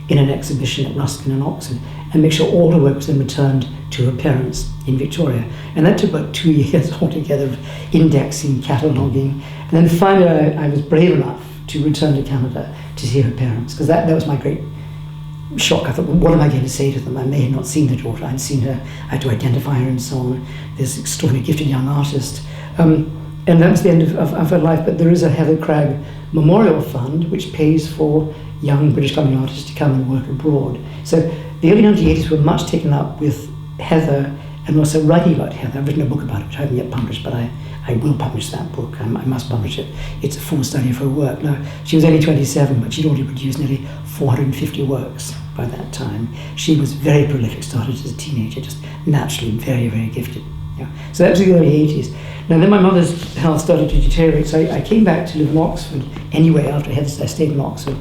in an exhibition at Ruskin and Oxford, and make sure all her work was then returned to her parents in Victoria. And that took about 2 years altogether of indexing, cataloguing, and then finally I was brave enough to return to Canada to see her parents, because that was my great shock. I thought, well, what am I going to say to them? I may have not seen the daughter. I'd seen her, I had to identify her and so on. This extraordinarily gifted young artist. And that was the end of her life, but there is a Heather Cragg Memorial Fund which pays for young British Columbia artists to come and work abroad. So the early 1980s were much taken up with Heather and also writing about Heather. I've written a book about it which I haven't yet published, but I will publish that book. I must publish it. It's a full study of her work. Now, she was only 27, but she'd already produced nearly 450 works by that time. She was very prolific, started as a teenager, just naturally very, very gifted. Yeah. So that was the early 80s. Now then my mother's health started to deteriorate, so I came back to live in Oxford anyway after I stayed in Oxford.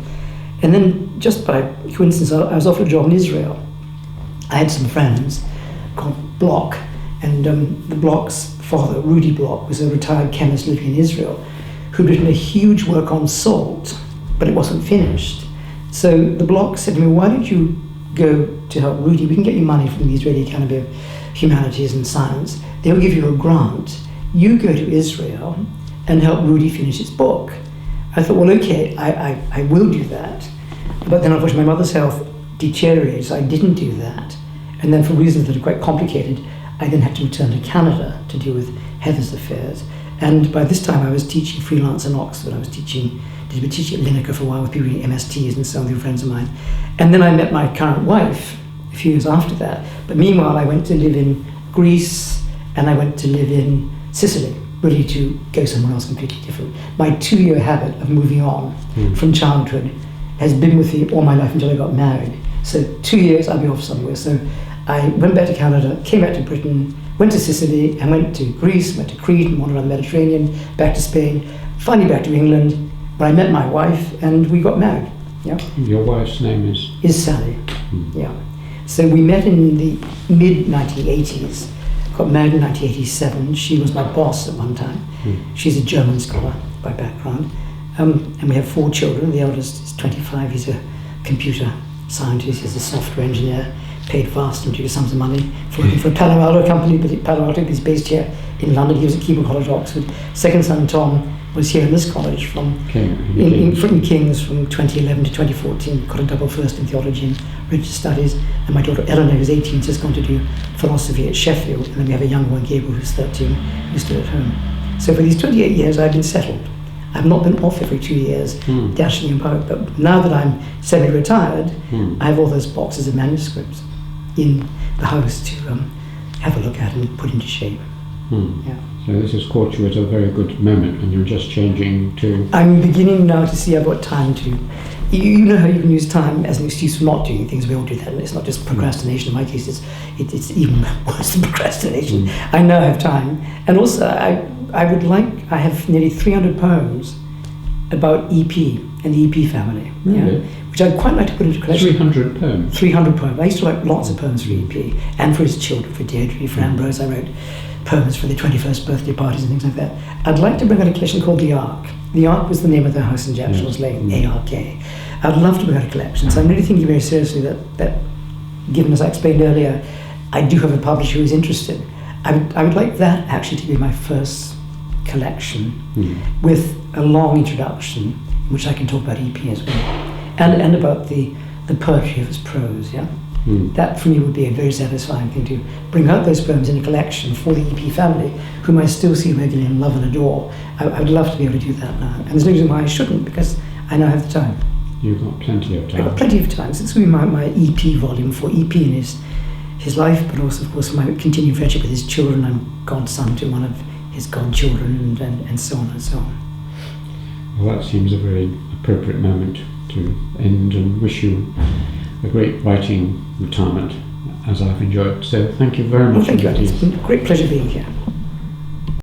And then just by coincidence, I was offered a job in Israel. I had some friends called Bloch, and the Bloch's father, Rudy Bloch, was a retired chemist living in Israel who'd written a huge work on salt, but it wasn't finished. So the Bloch said to me, why don't you go to help Rudy? We can get you money from the Israeli Academy of Humanities and Science. They'll give you a grant. You go to Israel and help Rudy finish his book. I thought, well, okay, I will do that. But then, unfortunately, my mother's health deteriorated, so I didn't do that. And then, for reasons that are quite complicated, I then had to return to Canada to deal with Heather's affairs. And by this time I was teaching freelance in Oxford. I was teaching at Lineker for a while with people doing MSTs and some of the friends of mine. And then I met my current wife a few years after that. But meanwhile I went to live in Greece and I went to live in Sicily, really to go somewhere else completely different. My 2-year habit of moving on from childhood has been with me all my life until I got married. So 2 years I'll be off somewhere. So I went back to Canada, came back to Britain, went to Sicily, and went to Greece, went to Crete, and wandered around the Mediterranean, back to Spain, finally back to England, where I met my wife, and we got married. Yeah. Your wife's name is? Is Sally. Yeah. So we met in the mid-1980s, got married in 1987. She was my boss at one time. She's a German scholar by background. And we have 4 children. The eldest is 25. He's a computer scientist. He's a software engineer, paid vast and huge sums of money for working for a Palo Alto company, but Palo Alto is based here in London. He was at Keble College, Oxford. Second son, Tom, was here in this college from King's from 2011 to 2014. Got a double first in theology and religious studies. And my daughter Eleanor, who's 18, just gone to do philosophy at Sheffield. And then we have a young one, Gabriel, who's 13, who's still at home. So for these 28 years, I've been settled. I've not been off every 2 years, dashing about. But now that I'm semi-retired, I have all those boxes of manuscripts in the house to have a look at and put into shape. Yeah. So this has caught you at a very good moment, and you're just changing to... I'm beginning now to see I've got time to... You know how you can use time as an excuse for not doing things. We all do that, and it's not just procrastination. In my case, it's even worse than procrastination. I now have time. And also, I have nearly 300 poems about EP and the EP family, which I'd quite like to put into a collection. 300 poems? 300 poems. I used to write lots of poems for EP, and for his children, for Deirdre, for Ambrose. I wrote poems for their 21st birthday parties and things like that. I'd like to bring out a collection called The Ark. The Ark was the name of the house in Japshal's Lane, A-R-K. I'd love to bring out a collection, so I'm really thinking very seriously that given, as I explained earlier, I do have a publisher who's interested. I would like that actually to be my first collection with a long introduction in which I can talk about EP as well, and about the poetry of his prose, That for me would be a very satisfying thing, to bring out those poems in a collection for the EP family, whom I still see regularly and love and adore. I would love to be able to do that now, and there's no reason why I shouldn't, because I now have the time. You've got plenty of time. I've got plenty of time. So it's going to be my EP volume for EP in his life, but also, of course, my continuing friendship with his children. I'm godson to one of his godchildren, and so on and so on. Well, that seems a very appropriate moment to end, and wish you a great writing retirement, as I've enjoyed. So thank you very much. Well, thank you. It's been a great pleasure being here.